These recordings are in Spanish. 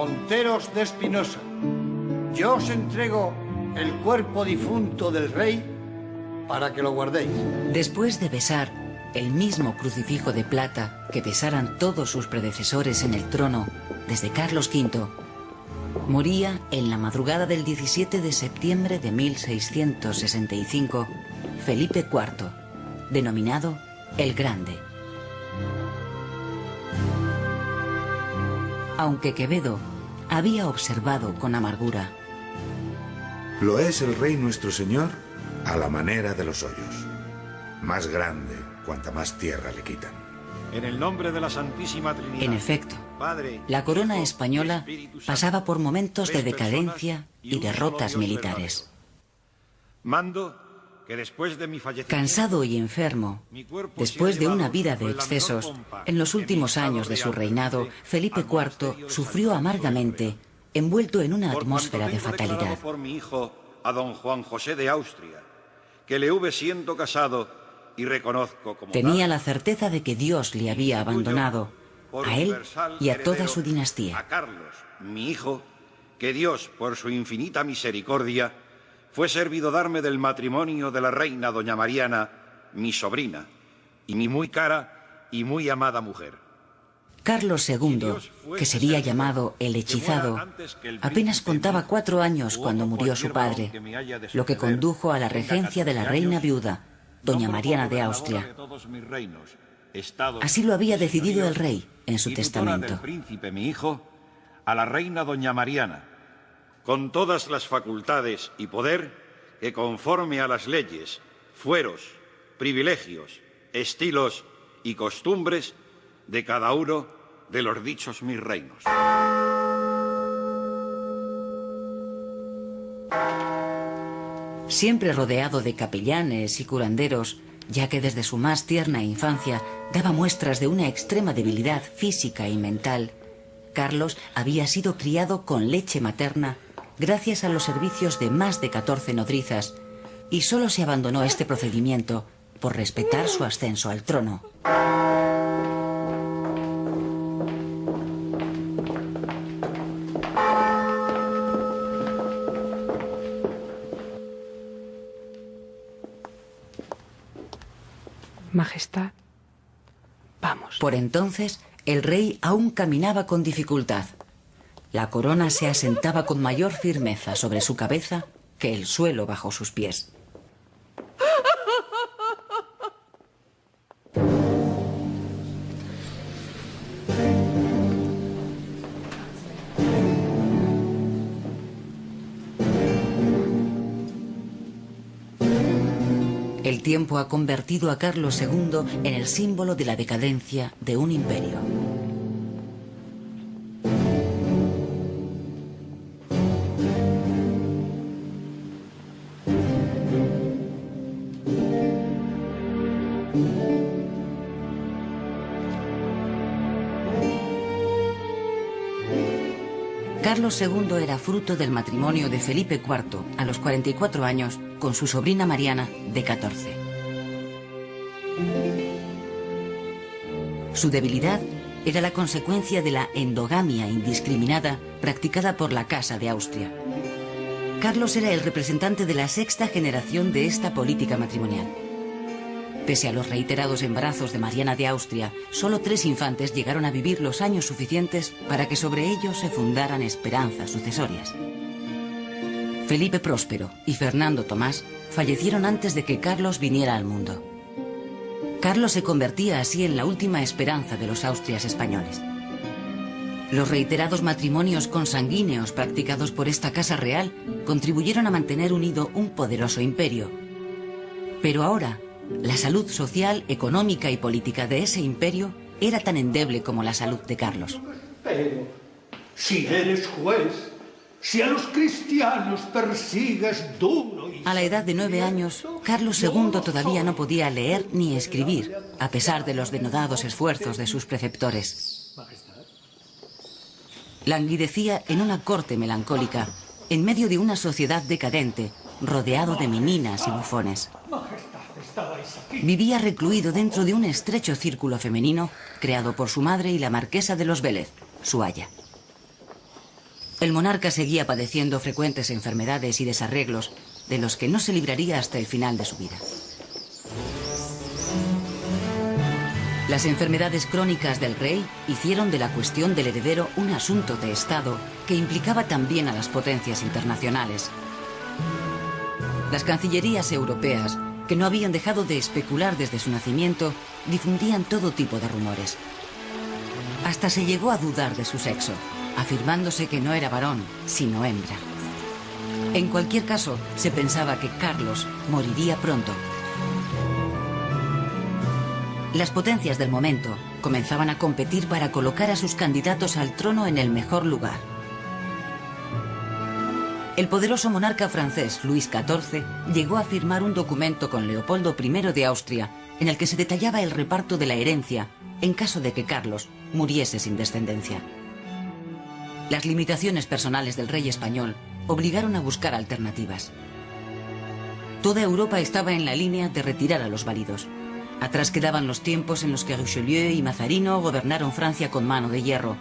Monteros de Espinosa, yo os entrego el cuerpo difunto del rey para que lo guardéis. Después de besar el mismo crucifijo de plata que besaran todos sus predecesores en el trono desde Carlos V, moría en la madrugada del 17 de septiembre de 1665 Felipe IV, denominado el Grande. Aunque Quevedo había observado con amargura: lo es el rey nuestro señor a la manera de los hoyos, más grande cuanta más tierra le quitan. En el nombre de la Santísima Trinidad. En efecto, la corona española pasaba por momentos de decadencia y derrotas militares. Mando que después de mi fallecimiento, Cansado y enfermo, después de una vida de excesos, en los últimos años de su reinado, Felipe IV sufrió amargamente, envuelto en una atmósfera de fatalidad. Por mi hijo, a don Juan José de Austria, que le hube siendo casado y reconozco como Tenía la certeza de que Dios le había abandonado, a él y a toda su dinastía. A Carlos, mi hijo, que Dios, por su infinita misericordia, fue servido darme del matrimonio de la reina doña Mariana, mi sobrina, y mi muy cara y muy amada mujer. Carlos II, que sería llamado el Hechizado, apenas contaba 4 años cuando murió su padre, lo que condujo a la regencia de la reina viuda, doña Mariana de Austria. Así lo había decidido el rey en su testamento. Del príncipe, mi hijo, a la reina doña Mariana, con todas las facultades y poder que conforme a las leyes, fueros, privilegios, estilos y costumbres de cada uno de los dichos mis reinos. Siempre rodeado de capellanes y curanderos, ya que desde su más tierna infancia daba muestras de una extrema debilidad física y mental, Carlos había sido criado con leche materna gracias a los servicios de más de 14 nodrizas, y solo se abandonó este procedimiento por respetar su ascenso al trono. Majestad, vamos. Por entonces, el rey aún caminaba con dificultad. La corona se asentaba con mayor firmeza sobre su cabeza que el suelo bajo sus pies. El tiempo ha convertido a Carlos II en el símbolo de la decadencia de un imperio. Carlos II era fruto del matrimonio de Felipe IV, a los 44 años, con su sobrina Mariana, de 14. Su debilidad era la consecuencia de la endogamia indiscriminada practicada por la Casa de Austria. Carlos era el representante de la 6ª generación de esta política matrimonial. Pese a los reiterados embarazos de Mariana de Austria, solo 3 infantes llegaron a vivir los años suficientes para que sobre ellos se fundaran esperanzas sucesorias. Felipe Próspero y Fernando Tomás fallecieron antes de que Carlos viniera al mundo. Carlos se convertía así en la última esperanza de los Austrias españoles. Los reiterados matrimonios consanguíneos practicados por esta casa real contribuyeron a mantener unido un poderoso imperio. Pero ahora, la salud social, económica y política de ese imperio era tan endeble como la salud de Carlos. Pero, si eres juez, si a los cristianos persigues duro y... A la edad de 9 años, Carlos II todavía no podía leer ni escribir, a pesar de los denodados esfuerzos de sus preceptores. Languidecía en una corte melancólica, en medio de una sociedad decadente, rodeado de meninas y bufones. Vivía recluido dentro de un estrecho círculo femenino creado por su madre y la marquesa de los Vélez, su aya. El monarca seguía padeciendo frecuentes enfermedades y desarreglos, de los que no se libraría hasta el final de su vida. Las enfermedades crónicas del rey hicieron de la cuestión del heredero un asunto de Estado que implicaba también a las potencias internacionales. Las cancillerías europeas, que no habían dejado de especular desde su nacimiento, difundían todo tipo de rumores. Hasta se llegó a dudar de su sexo, afirmándose que no era varón, sino hembra. En cualquier caso, se pensaba que Carlos moriría pronto. Las potencias del momento comenzaban a competir para colocar a sus candidatos al trono en el mejor lugar. El poderoso monarca francés Luis XIV llegó a firmar un documento con Leopoldo I de Austria en el que se detallaba el reparto de la herencia en caso de que Carlos muriese sin descendencia. Las limitaciones personales del rey español obligaron a buscar alternativas. Toda Europa estaba en la línea de retirar a los válidos. Atrás quedaban los tiempos en los que Richelieu y Mazarino gobernaron Francia con mano de hierro.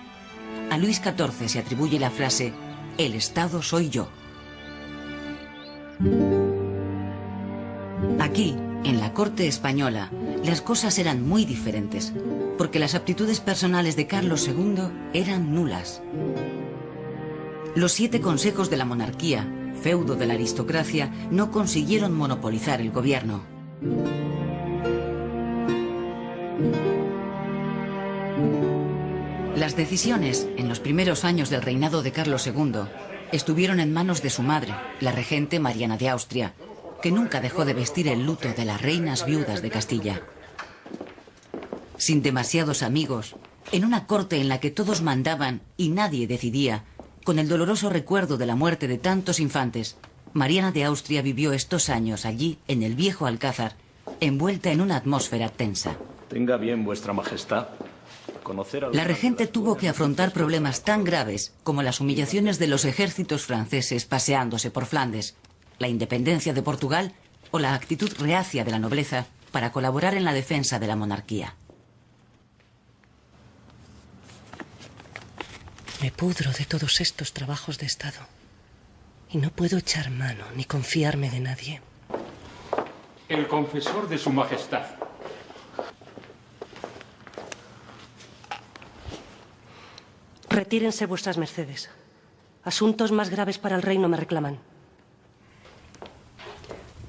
A Luis XIV se atribuye la frase «El Estado soy yo». Aquí, en la corte española, las cosas eran muy diferentes, porque las aptitudes personales de Carlos II eran nulas. Los 7 consejos de la monarquía, feudo de la aristocracia, no consiguieron monopolizar el gobierno. Las decisiones en los primeros años del reinado de Carlos II estuvieron en manos de su madre, la regente Mariana de Austria, que nunca dejó de vestir el luto de las reinas viudas de Castilla. Sin demasiados amigos, en una corte en la que todos mandaban y nadie decidía, con el doloroso recuerdo de la muerte de tantos infantes, Mariana de Austria vivió estos años allí, en el viejo Alcázar, envuelta en una atmósfera tensa. Tenga bien, vuestra majestad. La regente tuvo que afrontar problemas tan graves como las humillaciones de los ejércitos franceses paseándose por Flandes, la independencia de Portugal o la actitud reacia de la nobleza para colaborar en la defensa de la monarquía. Me pudro de todos estos trabajos de Estado y no puedo echar mano ni confiarme de nadie. El confesor de su majestad. Retírense vuestras mercedes. Asuntos más graves para el reino me reclaman.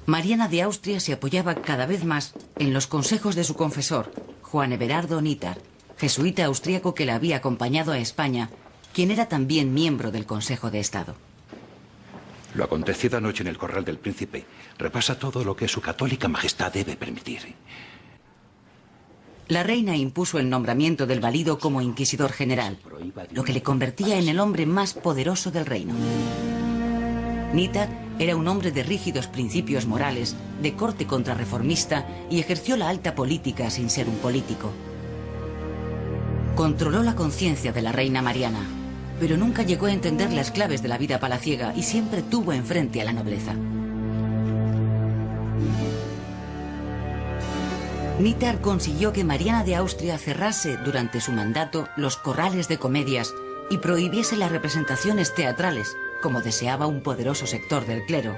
Mariana de Austria se apoyaba cada vez más en los consejos de su confesor, Juan Everardo Nithard, jesuita austríaco que la había acompañado a España, quien era también miembro del Consejo de Estado. Lo acontecido anoche en el Corral del Príncipe repasa todo lo que su católica majestad debe permitir. La reina impuso el nombramiento del valido como inquisidor general, lo que le convertía en el hombre más poderoso del reino. Nithard era un hombre de rígidos principios morales, de corte contrarreformista y ejerció la alta política sin ser un político. Controló la conciencia de la reina Mariana, pero nunca llegó a entender las claves de la vida palaciega y siempre tuvo enfrente a la nobleza. Nithard consiguió que Mariana de Austria cerrase durante su mandato los corrales de comedias y prohibiese las representaciones teatrales, como deseaba un poderoso sector del clero.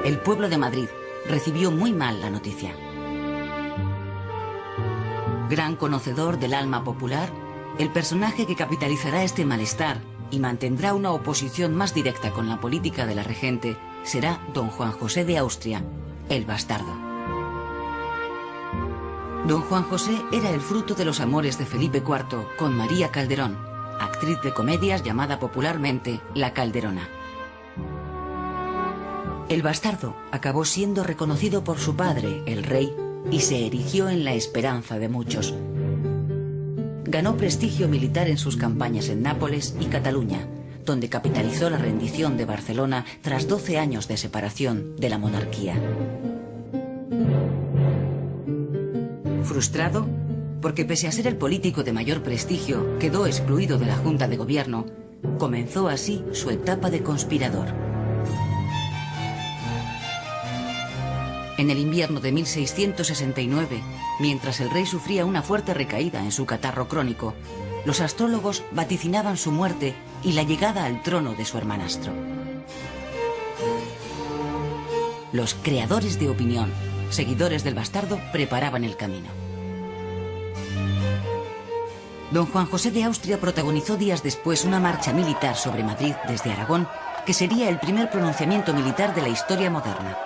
El pueblo de Madrid recibió muy mal la noticia. Gran conocedor del alma popular, el personaje que capitalizará este malestar y mantendrá una oposición más directa con la política de la regente será don Juan José de Austria, el bastardo. Don Juan José era el fruto de los amores de Felipe IV con María Calderón, actriz de comedias llamada popularmente La Calderona. El bastardo acabó siendo reconocido por su padre, el rey, y se erigió en la esperanza de muchos. Ganó prestigio militar en sus campañas en Nápoles y Cataluña, donde capitalizó la rendición de Barcelona tras 12 años de separación de la monarquía. Frustrado, porque pese a ser el político de mayor prestigio, quedó excluido de la Junta de Gobierno, comenzó así su etapa de conspirador. En el invierno de 1669, mientras el rey sufría una fuerte recaída en su catarro crónico, los astrólogos vaticinaban su muerte y la llegada al trono de su hermanastro. Los creadores de opinión, seguidores del bastardo, preparaban el camino. Don Juan José de Austria protagonizó días después una marcha militar sobre Madrid desde Aragón, que sería el primer pronunciamiento militar de la historia moderna.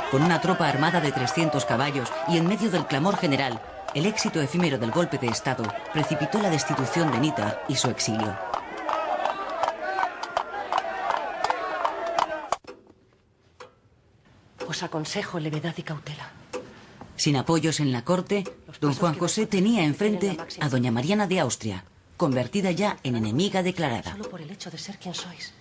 Con una tropa armada de 300 caballos y en medio del clamor general, el éxito efímero del golpe de Estado precipitó la destitución de Nítar y su exilio. Os aconsejo levedad y cautela. Sin apoyos en la corte, don Juan José tenía enfrente a doña Mariana de Austria, convertida ya en enemiga declarada. Solo por el hecho de ser quien sois.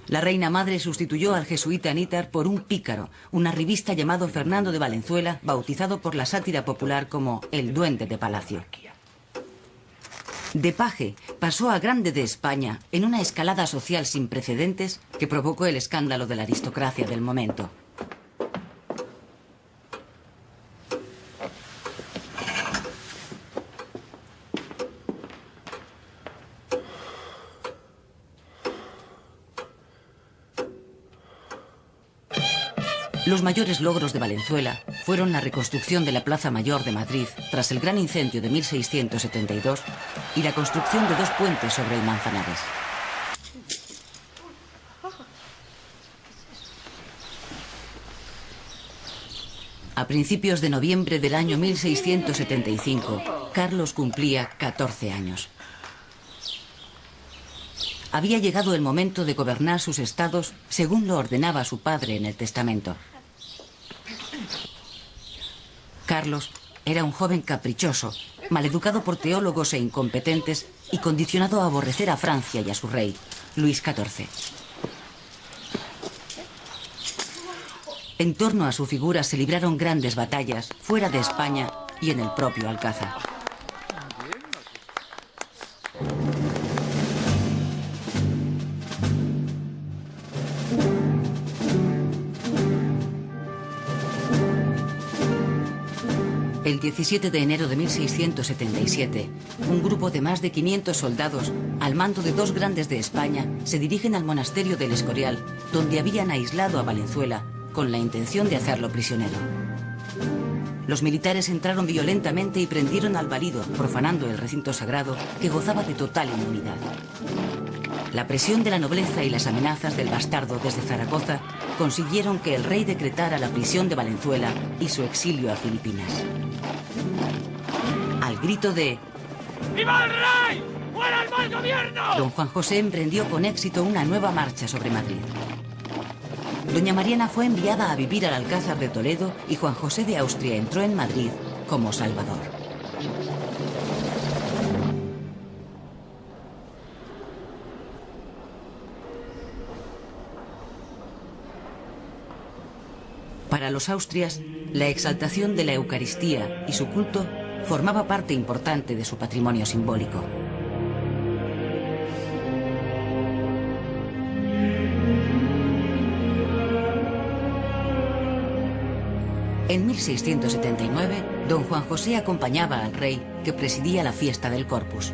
La reina madre sustituyó al jesuita Nítar por un pícaro, un arribista llamado Fernando de Valenzuela, bautizado por la sátira popular como el Duende de Palacio. De paje pasó a grande de España en una escalada social sin precedentes que provocó el escándalo de la aristocracia del momento. Los mayores logros de Valenzuela fueron la reconstrucción de la Plaza Mayor de Madrid tras el gran incendio de 1672 y la construcción de 2 puentes sobre el Manzanares. A principios de noviembre del año 1675, Carlos cumplía 14 años. Había llegado el momento de gobernar sus estados según lo ordenaba su padre en el testamento. Carlos era un joven caprichoso, maleducado por teólogos e incompetentes y condicionado a aborrecer a Francia y a su rey, Luis XIV. En torno a su figura se libraron grandes batallas fuera de España y en el propio Alcázar. El 17 de enero de 1677, un grupo de más de 500 soldados, al mando de 2 grandes de España, se dirigen al monasterio del Escorial, donde habían aislado a Valenzuela, con la intención de hacerlo prisionero. Los militares entraron violentamente y prendieron al valido, profanando el recinto sagrado, que gozaba de total inmunidad. La presión de la nobleza y las amenazas del bastardo desde Zaragoza consiguieron que el rey decretara la prisión de Valenzuela y su exilio a Filipinas. Al grito de ¡Viva el rey! ¡Fuera el mal gobierno! don Juan José emprendió con éxito una nueva marcha sobre Madrid. Doña Mariana fue enviada a vivir al Alcázar de Toledo y Juan José de Austria entró en Madrid como Salvador. Para los Austrias, la exaltación de la Eucaristía y su culto formaba parte importante de su patrimonio simbólico. En 1679, don Juan José acompañaba al rey que presidía la fiesta del Corpus.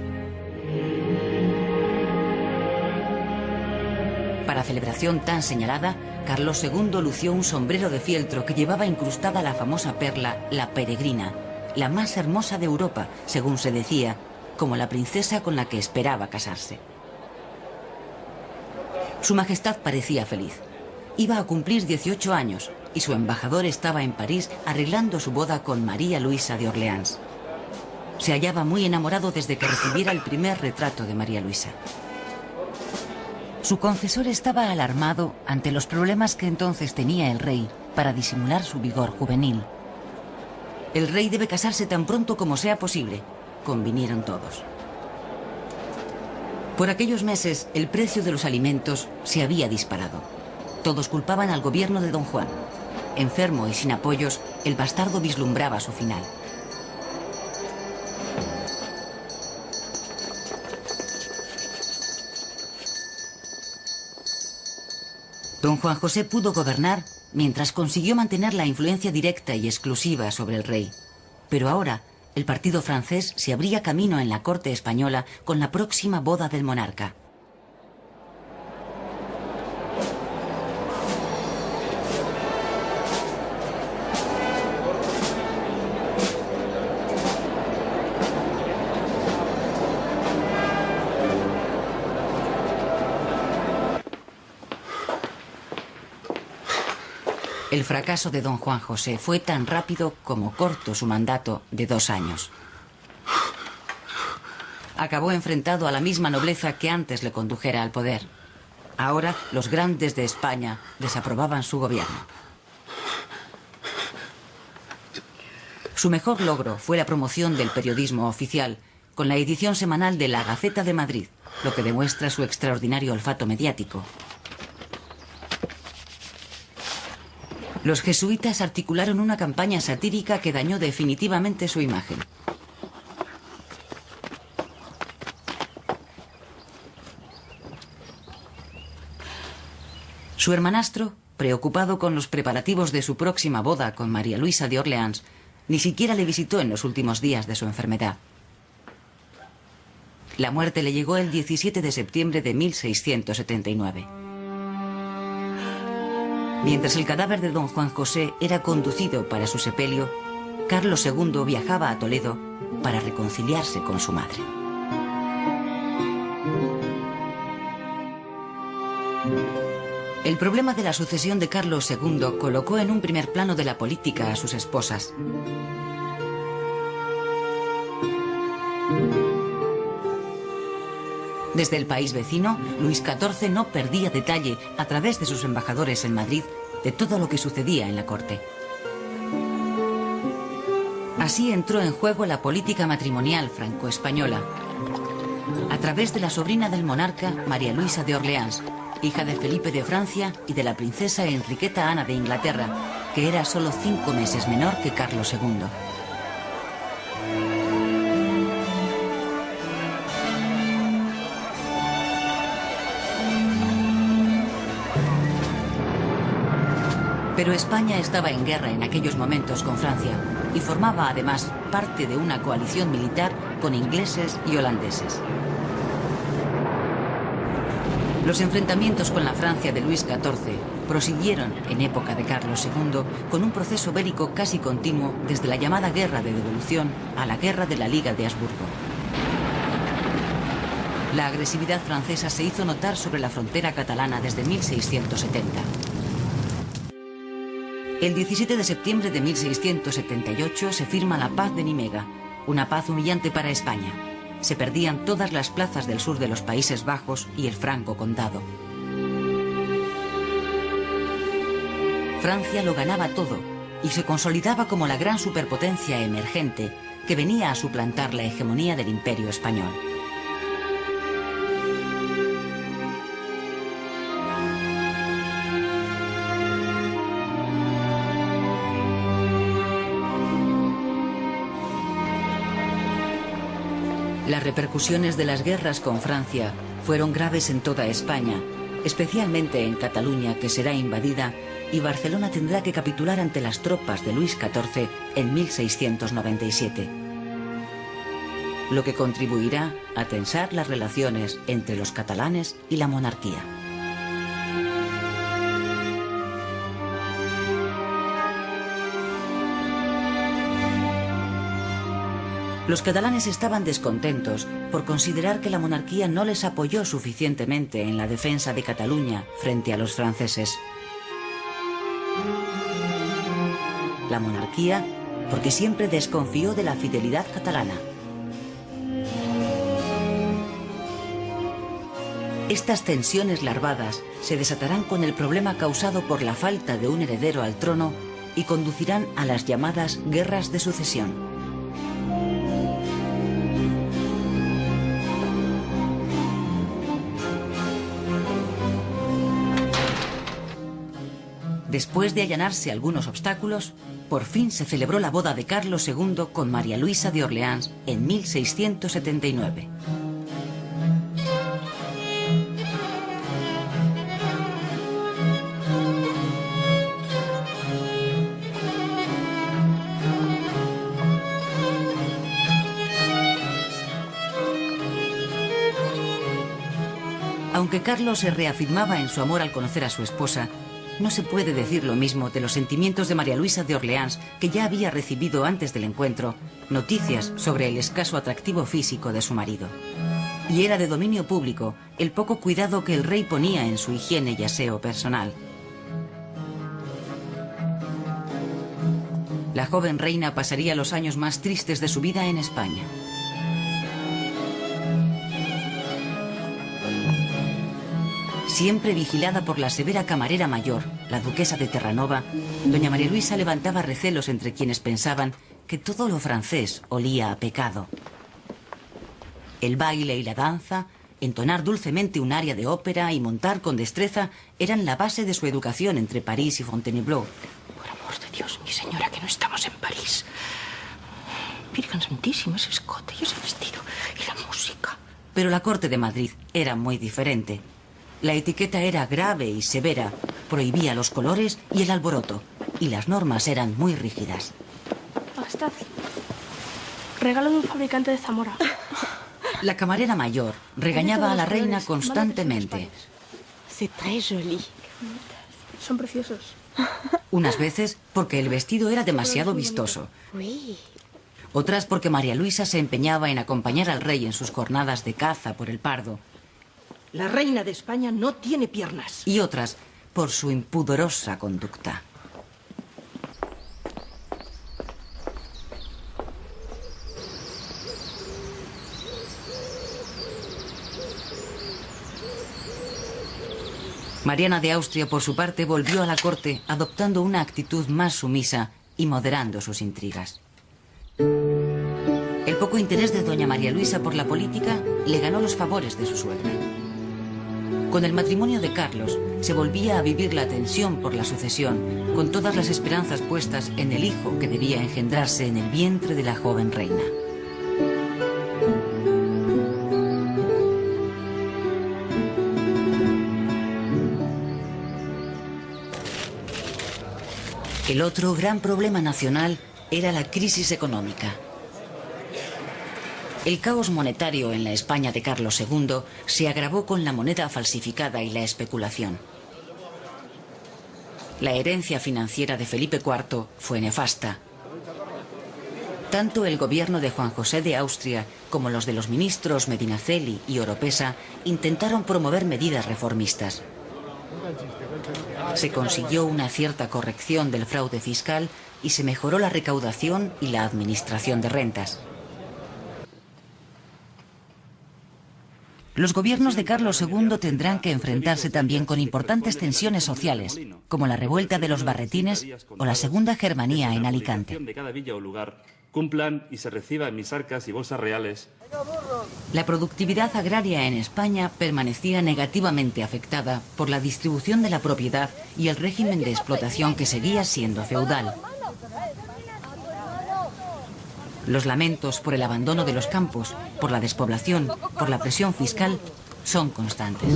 Para celebración tan señalada, Carlos II lució un sombrero de fieltro que llevaba incrustada la famosa perla, la peregrina, la más hermosa de Europa, según se decía, como la princesa con la que esperaba casarse. Su Majestad parecía feliz. Iba a cumplir 18 años y su embajador estaba en París arreglando su boda con María Luisa de Orleans. Se hallaba muy enamorado desde que recibiera el primer retrato de María Luisa. Su confesor estaba alarmado ante los problemas que entonces tenía el rey para disimular su vigor juvenil. El rey debe casarse tan pronto como sea posible, convinieron todos. Por aquellos meses, el precio de los alimentos se había disparado. Todos culpaban al gobierno de don Juan. Enfermo y sin apoyos, el bastardo vislumbraba su final. Don Juan José pudo gobernar mientras consiguió mantener la influencia directa y exclusiva sobre el rey. Pero ahora, el partido francés se abría camino en la corte española con la próxima boda del monarca. El fracaso de don Juan José fue tan rápido como corto su mandato de 2 años. Acabó enfrentado a la misma nobleza que antes le condujera al poder. Ahora los grandes de España desaprobaban su gobierno. Su mejor logro fue la promoción del periodismo oficial, con la edición semanal de La Gaceta de Madrid, lo que demuestra su extraordinario olfato mediático. Los jesuitas articularon una campaña satírica que dañó definitivamente su imagen. Su hermanastro, preocupado con los preparativos de su próxima boda con María Luisa de Orleans, ni siquiera le visitó en los últimos días de su enfermedad. La muerte le llegó el 17 de septiembre de 1679. Mientras el cadáver de don Juan José era conducido para su sepelio, Carlos II viajaba a Toledo para reconciliarse con su madre. El problema de la sucesión de Carlos II colocó en un primer plano de la política a sus esposas. Desde el país vecino, Luis XIV no perdía detalle, a través de sus embajadores en Madrid, de todo lo que sucedía en la corte. Así entró en juego la política matrimonial franco-española, a través de la sobrina del monarca, María Luisa de Orleans, hija de Felipe de Francia y de la princesa Enriqueta Ana de Inglaterra, que era solo 5 meses menor que Carlos II. Pero España estaba en guerra en aquellos momentos con Francia y formaba además parte de una coalición militar con ingleses y holandeses. Los enfrentamientos con la Francia de Luis XIV prosiguieron en época de Carlos II con un proceso bélico casi continuo desde la llamada Guerra de Devolución a la Guerra de la Liga de Habsburgo. La agresividad francesa se hizo notar sobre la frontera catalana desde 1670. El 17 de septiembre de 1678 se firma la Paz de Nimega, una paz humillante para España. Se perdían todas las plazas del sur de los Países Bajos y el Franco Condado. Francia lo ganaba todo y se consolidaba como la gran superpotencia emergente que venía a suplantar la hegemonía del Imperio español. Las repercusiones de las guerras con Francia fueron graves en toda España, especialmente en Cataluña, que será invadida, y Barcelona tendrá que capitular ante las tropas de Luis XIV en 1697, lo que contribuirá a tensar las relaciones entre los catalanes y la monarquía. Los catalanes estaban descontentos por considerar que la monarquía no les apoyó suficientemente en la defensa de Cataluña frente a los franceses. La monarquía, porque siempre desconfió de la fidelidad catalana. Estas tensiones larvadas se desatarán con el problema causado por la falta de un heredero al trono y conducirán a las llamadas guerras de sucesión. Después de allanarse algunos obstáculos, por fin se celebró la boda de Carlos II con María Luisa de Orleans en 1679. Aunque Carlos se reafirmaba en su amor al conocer a su esposa, no se puede decir lo mismo de los sentimientos de María Luisa de Orleans, que ya había recibido antes del encuentro noticias sobre el escaso atractivo físico de su marido. Y era de dominio público el poco cuidado que el rey ponía en su higiene y aseo personal. La joven reina pasaría los años más tristes de su vida en España. Siempre vigilada por la severa camarera mayor, la duquesa de Terranova, doña María Luisa levantaba recelos entre quienes pensaban que todo lo francés olía a pecado. El baile y la danza, entonar dulcemente un aria de ópera y montar con destreza eran la base de su educación entre París y Fontainebleau. Por amor de Dios, mi señora, que no estamos en París. Virgen Santísima, ese escote y ese vestido y la música. Pero la corte de Madrid era muy diferente. La etiqueta era grave y severa, prohibía los colores y el alboroto, y las normas eran muy rígidas. Bastad. Regalo de un fabricante de Zamora. La camarera mayor regañaba a la reina constantemente. C'est très joli. Son preciosos. Unas veces porque el vestido era demasiado vistoso. Otras porque María Luisa se empeñaba en acompañar al rey en sus jornadas de caza por el Pardo. La reina de España no tiene piernas. Y otras por su impudorosa conducta. Mariana de Austria, por su parte, volvió a la corte adoptando una actitud más sumisa y moderando sus intrigas. El poco interés de doña María Luisa por la política le ganó los favores de su suegra. Con el matrimonio de Carlos se volvía a vivir la tensión por la sucesión, con todas las esperanzas puestas en el hijo que debía engendrarse en el vientre de la joven reina. El otro gran problema nacional era la crisis económica. El caos monetario en la España de Carlos II se agravó con la moneda falsificada y la especulación. La herencia financiera de Felipe IV fue nefasta. Tanto el gobierno de Juan José de Austria como los de los ministros Medinaceli y Oropesa intentaron promover medidas reformistas. Se consiguió una cierta corrección del fraude fiscal y se mejoró la recaudación y la administración de rentas. Los gobiernos de Carlos II tendrán que enfrentarse también con importantes tensiones sociales, como la revuelta de los barretines o la Segunda Germanía en Alicante. Cumplan y se reciba en mis arcas y bolsas reales. La productividad agraria en España permanecía negativamente afectada por la distribución de la propiedad y el régimen de explotación que seguía siendo feudal. Los lamentos por el abandono de los campos, por la despoblación, por la presión fiscal, son constantes.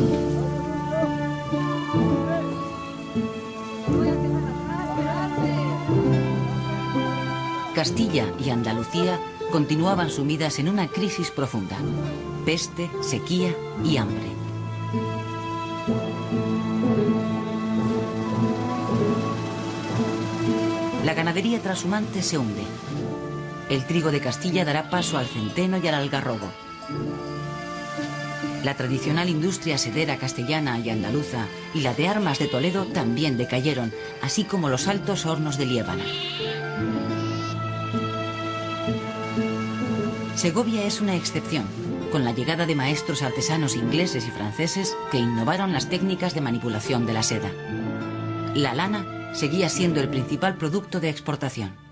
Castilla y Andalucía continuaban sumidas en una crisis profunda: peste, sequía y hambre. La ganadería trashumante se hunde. El trigo de Castilla dará paso al centeno y al algarrobo. La tradicional industria sedera castellana y andaluza y la de armas de Toledo también decayeron, así como los altos hornos de Liébana. Segovia es una excepción, con la llegada de maestros artesanos ingleses y franceses que innovaron las técnicas de manipulación de la seda. La lana seguía siendo el principal producto de exportación.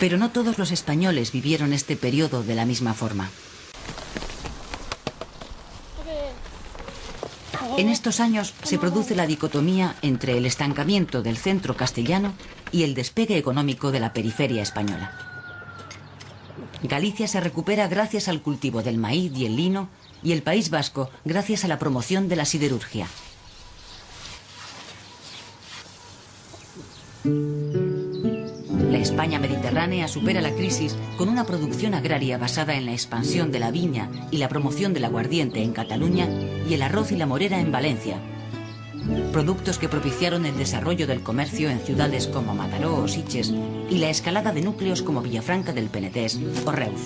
Pero no todos los españoles vivieron este periodo de la misma forma. En estos años se produce la dicotomía entre el estancamiento del centro castellano y el despegue económico de la periferia española. Galicia se recupera gracias al cultivo del maíz y el lino, y el País Vasco gracias a la promoción de la siderurgia. La España mediterránea supera la crisis con una producción agraria basada en la expansión de la viña y la promoción del aguardiente en Cataluña y el arroz y la morera en Valencia. Productos que propiciaron el desarrollo del comercio en ciudades como Mataró o Sitges y la escalada de núcleos como Villafranca del Penedès o Reus.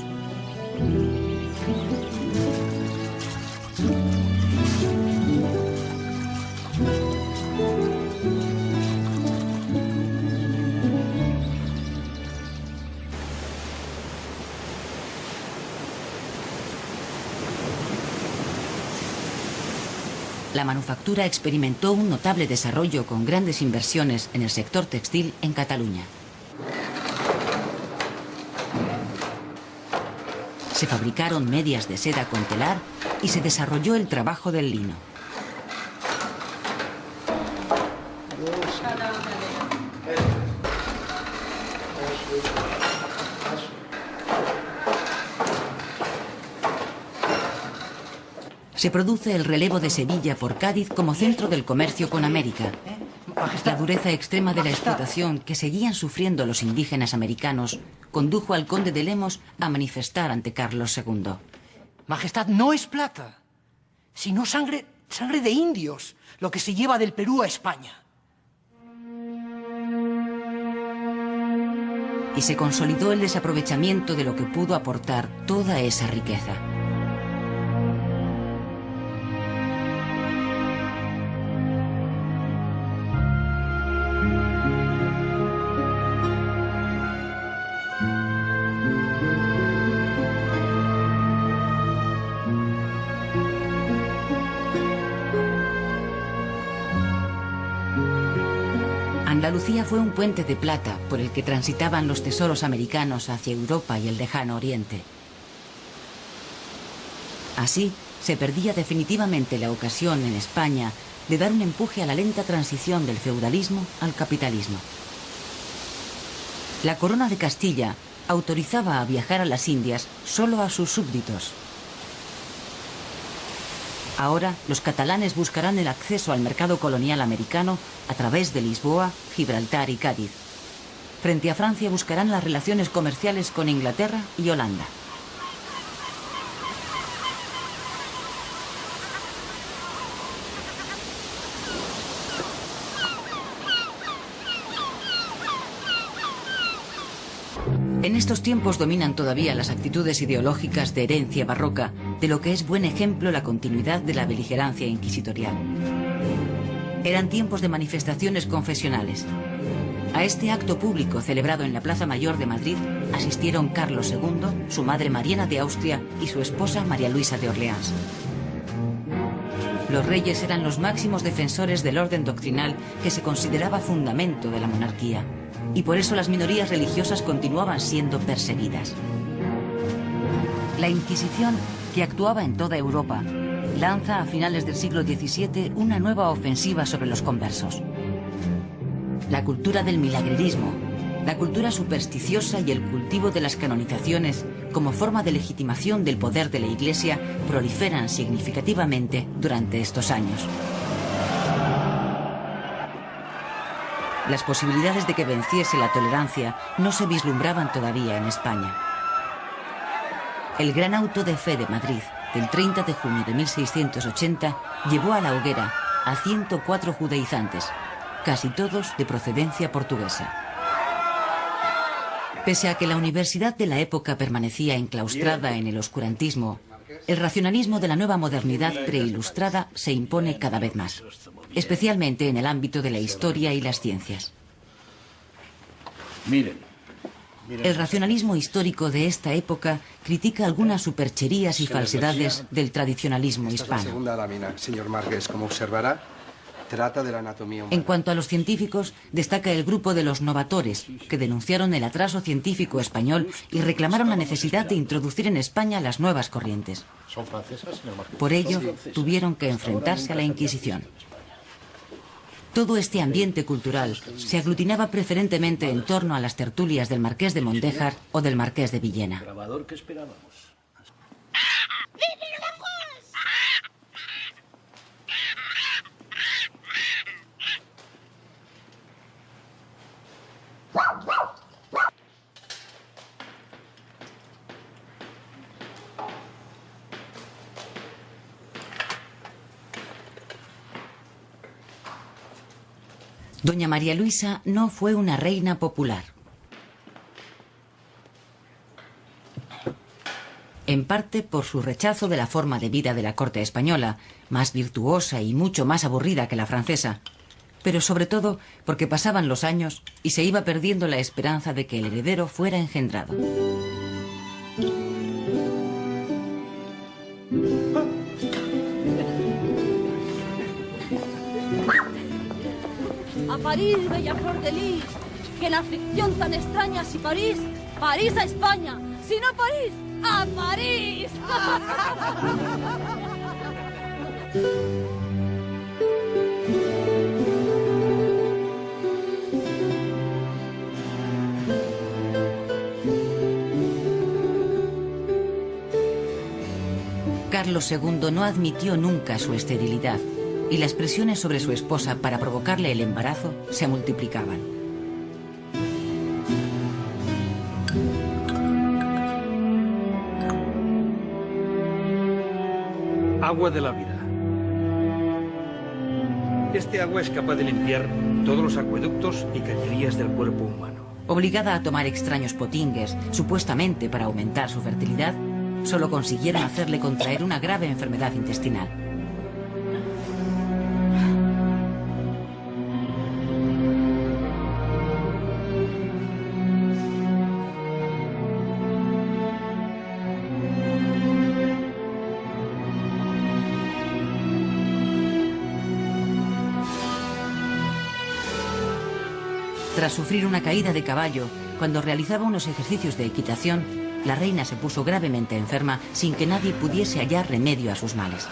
La manufactura experimentó un notable desarrollo con grandes inversiones en el sector textil en Cataluña. Se fabricaron medias de seda con telar y se desarrolló el trabajo del lino. Se produce el relevo de Sevilla por Cádiz como centro del comercio con América. La dureza extrema de la explotación que seguían sufriendo los indígenas americanos condujo al conde de Lemos a manifestar ante Carlos II. Majestad, no es plata, sino sangre de indios, lo que se lleva del Perú a España. Y se consolidó el desaprovechamiento de lo que pudo aportar toda esa riqueza. Andalucía fue un puente de plata por el que transitaban los tesoros americanos hacia Europa y el lejano Oriente. Así, se perdía definitivamente la ocasión en España de dar un empuje a la lenta transición del feudalismo al capitalismo. La corona de Castilla autorizaba a viajar a las Indias solo a sus súbditos. Ahora, los catalanes buscarán el acceso al mercado colonial americano a través de Lisboa, Gibraltar y Cádiz. Frente a Francia buscarán las relaciones comerciales con Inglaterra y Holanda. En estos tiempos dominan todavía las actitudes ideológicas de herencia barroca, de lo que es buen ejemplo la continuidad de la beligerancia inquisitorial. Eran tiempos de manifestaciones confesionales. A este acto público celebrado en la Plaza Mayor de Madrid asistieron Carlos II, su madre Mariana de Austria y su esposa María Luisa de Orleans. Los reyes eran los máximos defensores del orden doctrinal que se consideraba fundamento de la monarquía, y por eso las minorías religiosas continuaban siendo perseguidas. La Inquisición, que actuaba en toda Europa, lanza a finales del siglo XVII una nueva ofensiva sobre los conversos. La cultura del milagrerismo, la cultura supersticiosa y el cultivo de las canonizaciones como forma de legitimación del poder de la Iglesia proliferan significativamente durante estos años. Las posibilidades de que venciese la tolerancia no se vislumbraban todavía en España. El gran auto de fe de Madrid, del 30 de junio de 1680, llevó a la hoguera a 104 judaizantes, casi todos de procedencia portuguesa. Pese a que la universidad de la época permanecía enclaustrada en el oscurantismo, el racionalismo de la nueva modernidad preilustrada se impone cada vez más, especialmente en el ámbito de la historia y las ciencias. El racionalismo histórico de esta época critica algunas supercherías y falsedades del tradicionalismo hispano. La segunda lámina, señor Marqués, como observará, trata de la anatomía humana. En cuanto a los científicos, destaca el grupo de los novatores, que denunciaron el atraso científico español y reclamaron la necesidad de introducir en España las nuevas corrientes. ¿Son francesas, señor Marqués? Por ello, tuvieron que enfrentarse a la Inquisición. Todo este ambiente cultural se aglutinaba preferentemente en torno a las tertulias del Marqués de Mondéjar o del Marqués de Villena. Grabador que esperábamos. Doña María Luisa no fue una reina popular. En parte por su rechazo de la forma de vida de la corte española, más virtuosa y mucho más aburrida que la francesa, pero sobre todo porque pasaban los años y se iba perdiendo la esperanza de que el heredero fuera engendrado. A París, bella flor de lis, que en aflicción tan extraña, si París, París a España, si no París, a París. Carlos II no admitió nunca su esterilidad y las presiones sobre su esposa para provocarle el embarazo se multiplicaban. Agua de la vida. Este agua es capaz de limpiar todos los acueductos y cañerías del cuerpo humano. Obligada a tomar extraños potingues, supuestamente para aumentar su fertilidad, solo consiguieron hacerle contraer una grave enfermedad intestinal. Tras sufrir una caída de caballo, cuando realizaba unos ejercicios de equitación, la reina se puso gravemente enferma sin que nadie pudiese hallar remedio a sus males.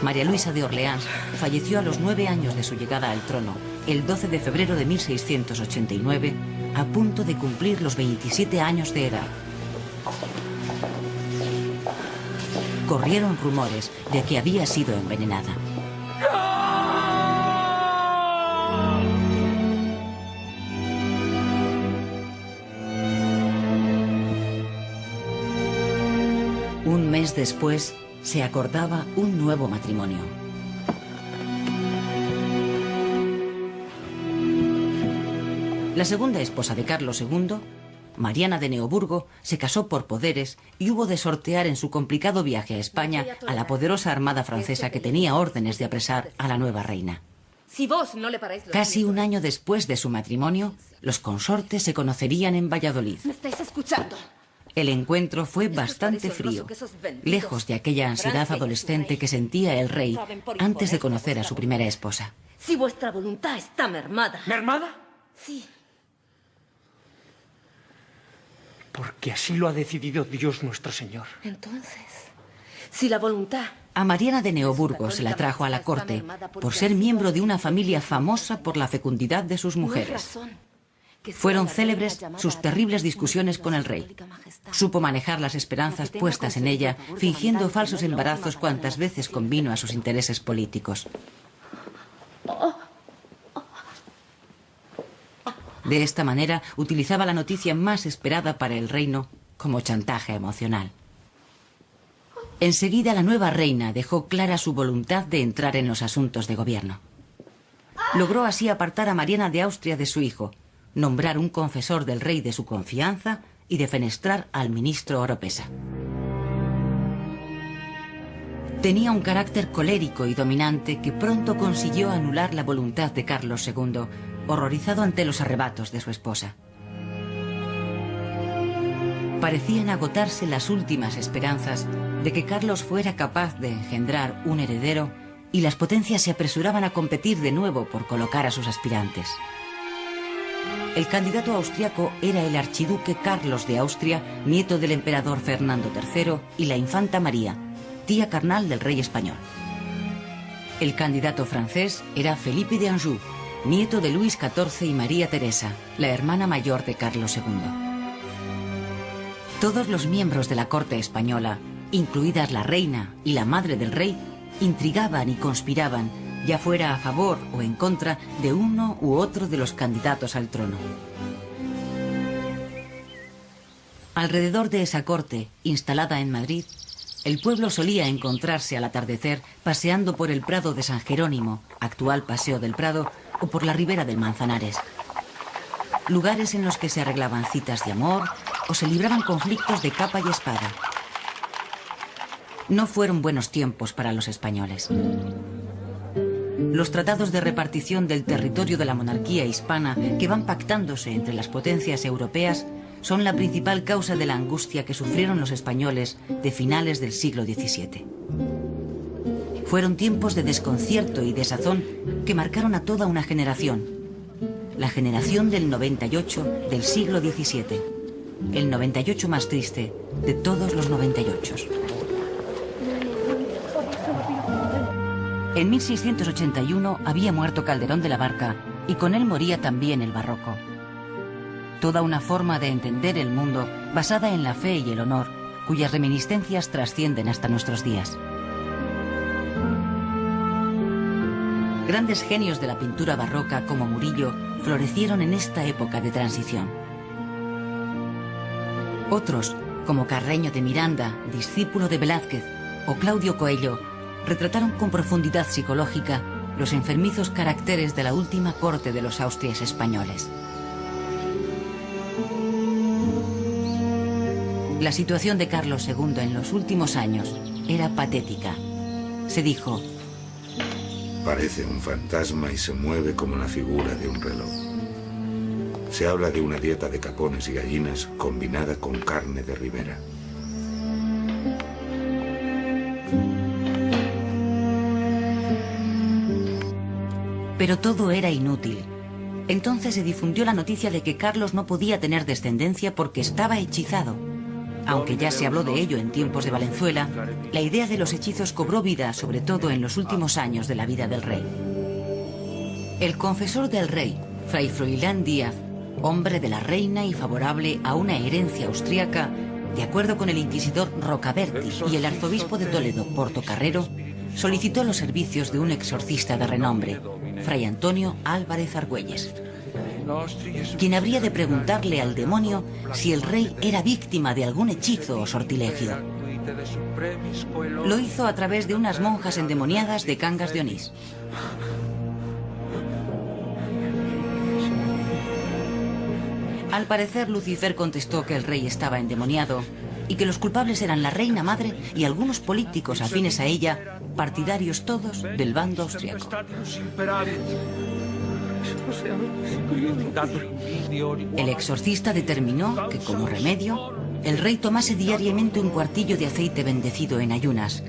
María Luisa de Orleans falleció a los 9 años de su llegada al trono, el 12 de febrero de 1689, a punto de cumplir los 27 años de edad. Corrieron rumores de que había sido envenenada. Un mes después, se acordaba un nuevo matrimonio. La segunda esposa de Carlos II, Mariana de Neoburgo, se casó por poderes y hubo de sortear en su complicado viaje a España a la poderosa armada francesa que tenía órdenes de apresar a la nueva reina. Si vos no le paráis... Casi un año después de su matrimonio, los consortes se conocerían en Valladolid. ¿Me estáis escuchando? El encuentro fue bastante frío, lejos de aquella ansiedad adolescente que sentía el rey antes de conocer a su primera esposa. Si vuestra voluntad está mermada... ¿Mermada? Sí. Porque así lo ha decidido Dios nuestro Señor. Entonces, si la voluntad... A Mariana de Neoburgo se la trajo a la corte por ser miembro de una familia famosa por la fecundidad de sus mujeres. Fueron célebres sus terribles discusiones con el rey. Supo manejar las esperanzas puestas en ella, fingiendo falsos embarazos cuantas veces convino a sus intereses políticos. De esta manera, utilizaba la noticia más esperada para el reino como chantaje emocional. Enseguida, la nueva reina dejó clara su voluntad de entrar en los asuntos de gobierno. Logró así apartar a Mariana de Austria de su hijo, nombrar un confesor del rey de su confianza y defenestrar al ministro Oropesa. Tenía un carácter colérico y dominante que pronto consiguió anular la voluntad de Carlos II, horrorizado ante los arrebatos de su esposa. Parecían agotarse las últimas esperanzas de que Carlos fuera capaz de engendrar un heredero y las potencias se apresuraban a competir de nuevo por colocar a sus aspirantes. El candidato austriaco era el archiduque Carlos de Austria, nieto del emperador Fernando III, y la infanta María, tía carnal del rey español. El candidato francés era Felipe de Anjou, nieto de Luis XIV y María Teresa, la hermana mayor de Carlos II. Todos los miembros de la corte española, incluidas la reina y la madre del rey, intrigaban y conspiraban, ya fuera a favor o en contra de uno u otro de los candidatos al trono. Alrededor de esa corte, instalada en Madrid, El pueblo solía encontrarse al atardecer paseando por el Prado de San Jerónimo, actual Paseo del Prado, o por la ribera del Manzanares. Lugares en los que se arreglaban citas de amor o se libraban conflictos de capa y espada. No fueron buenos tiempos para los españoles. Los tratados de repartición del territorio de la monarquía hispana que van pactándose entre las potencias europeas son la principal causa de la angustia que sufrieron los españoles de finales del siglo XVII. Fueron tiempos de desconcierto y desazón que marcaron a toda una generación. La generación del 98 del siglo XVII. El 98 más triste de todos los 98. En 1681 había muerto Calderón de la Barca y con él moría también el barroco. Toda una forma de entender el mundo basada en la fe y el honor, cuyas reminiscencias trascienden hasta nuestros días. Grandes genios de la pintura barroca como Murillo florecieron en esta época de transición. Otros, como Carreño de Miranda, discípulo de Velázquez, o Claudio Coello, retrataron con profundidad psicológica los enfermizos caracteres de la última corte de los Austrias españoles. La situación de Carlos II en los últimos años era patética. Se dijo: parece un fantasma y se mueve como la figura de un reloj. Se habla de una dieta de capones y gallinas combinada con carne de ribera. Pero todo era inútil. Entonces se difundió la noticia de que Carlos no podía tener descendencia porque estaba hechizado. Aunque ya se habló de ello en tiempos de Valenzuela, la idea de los hechizos cobró vida, sobre todo en los últimos años de la vida del rey. El confesor del rey, Fray Froilán Díaz, hombre de la reina y favorable a una herencia austríaca, de acuerdo con el inquisidor Rocaberti y el arzobispo de Toledo, Portocarrero, solicitó los servicios de un exorcista de renombre, Fray Antonio Álvarez Argüelles, quien habría de preguntarle al demonio si el rey era víctima de algún hechizo o sortilegio. Lo hizo a través de unas monjas endemoniadas de Cangas de Onís. Al parecer, Lucifer contestó que el rey estaba endemoniado y que los culpables eran la reina madre y algunos políticos afines a ella, partidarios todos del bando austriaco. El exorcista determinó que, como remedio, el rey tomase diariamente un cuartillo de aceite bendecido en ayunas,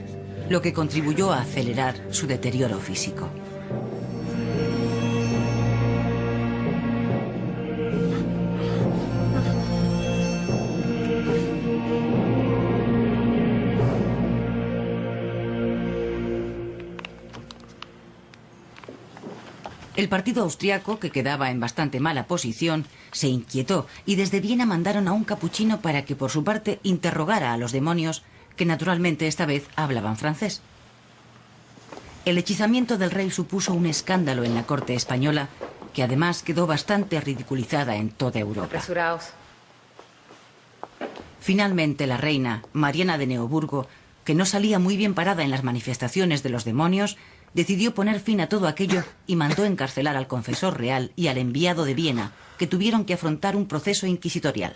lo que contribuyó a acelerar su deterioro físico. El partido austriaco, que quedaba en bastante mala posición, se inquietó y desde Viena mandaron a un capuchino para que por su parte interrogara a los demonios, que naturalmente esta vez hablaban francés. El hechizamiento del rey supuso un escándalo en la corte española, que además quedó bastante ridiculizada en toda Europa. Apresuraos. Finalmente la reina, Mariana de Neoburgo, que no salía muy bien parada en las manifestaciones de los demonios, decidió poner fin a todo aquello y mandó encarcelar al confesor real y al enviado de Viena, que tuvieron que afrontar un proceso inquisitorial.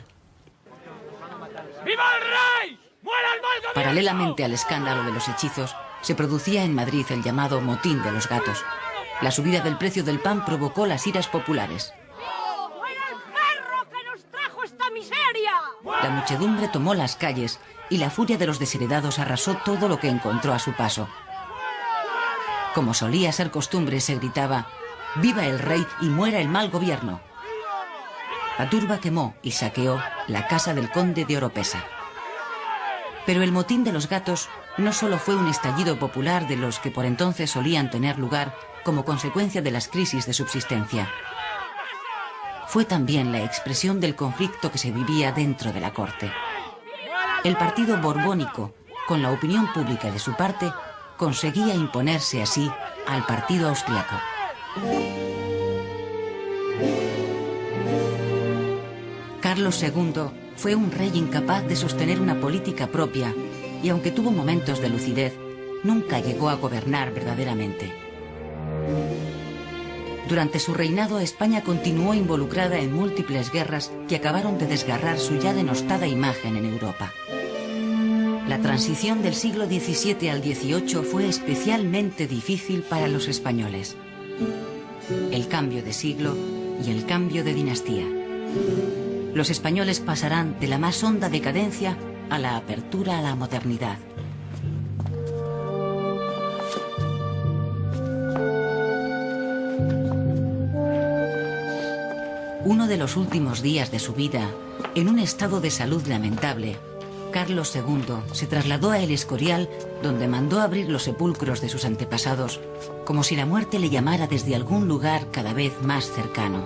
¡Viva el rey! ¡Muera el mal gobierno! Paralelamente al escándalo de los hechizos, se producía en Madrid el llamado motín de los gatos. La subida del precio del pan provocó las iras populares. ¡Fuera el perro que nos trajo esta miseria! La muchedumbre tomó las calles y la furia de los desheredados arrasó todo lo que encontró a su paso. Como solía ser costumbre, se gritaba: ¡viva el rey y muera el mal gobierno! La turba quemó y saqueó la casa del conde de Oropesa. Pero el motín de los gatos no solo fue un estallido popular de los que por entonces solían tener lugar como consecuencia de las crisis de subsistencia. Fue también la expresión del conflicto que se vivía dentro de la corte. El partido borbónico, con la opinión pública de su parte, conseguía imponerse así al partido austriaco. Carlos II fue un rey incapaz de sostener una política propia y aunque tuvo momentos de lucidez, nunca llegó a gobernar verdaderamente. Durante su reinado, España continuó involucrada en múltiples guerras que acabaron de desgarrar su ya denostada imagen en Europa. La transición del siglo XVII al XVIII fue especialmente difícil para los españoles. El cambio de siglo y el cambio de dinastía. Los españoles pasarán de la más honda decadencia a la apertura a la modernidad. Uno de los últimos días de su vida, en un estado de salud lamentable, Carlos II se trasladó a El Escorial, donde mandó abrir los sepulcros de sus antepasados, como si la muerte le llamara desde algún lugar cada vez más cercano.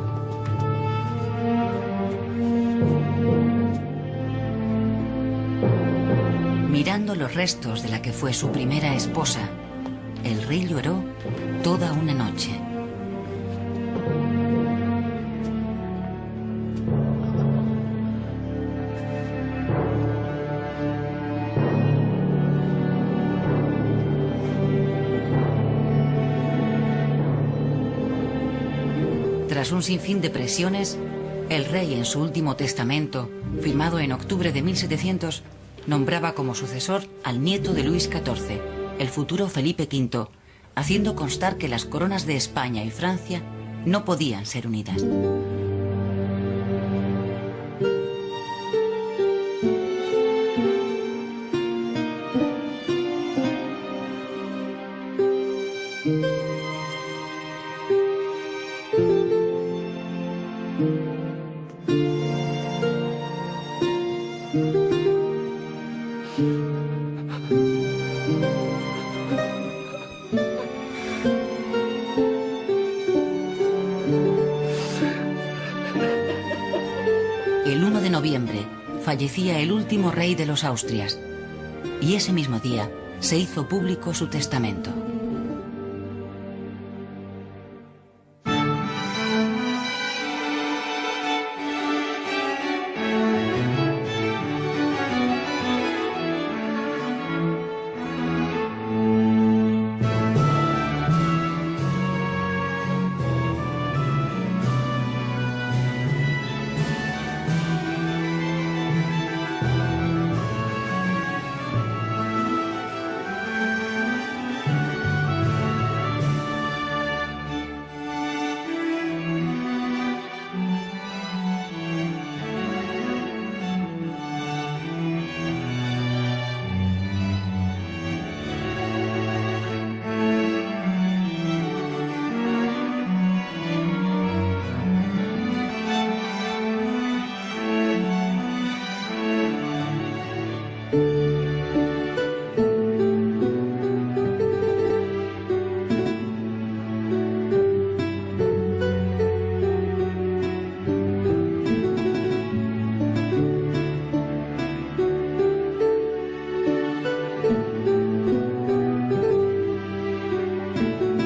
Mirando los restos de la que fue su primera esposa, el rey lloró toda una noche. Tras un sinfín de presiones, el rey en su último testamento, firmado en octubre de 1700, nombraba como sucesor al nieto de Luis XIV, el futuro Felipe V, haciendo constar que las coronas de España y Francia no podían ser unidas. El 1 de noviembre fallecía el último rey de los Austrias y ese mismo día se hizo público su testamento.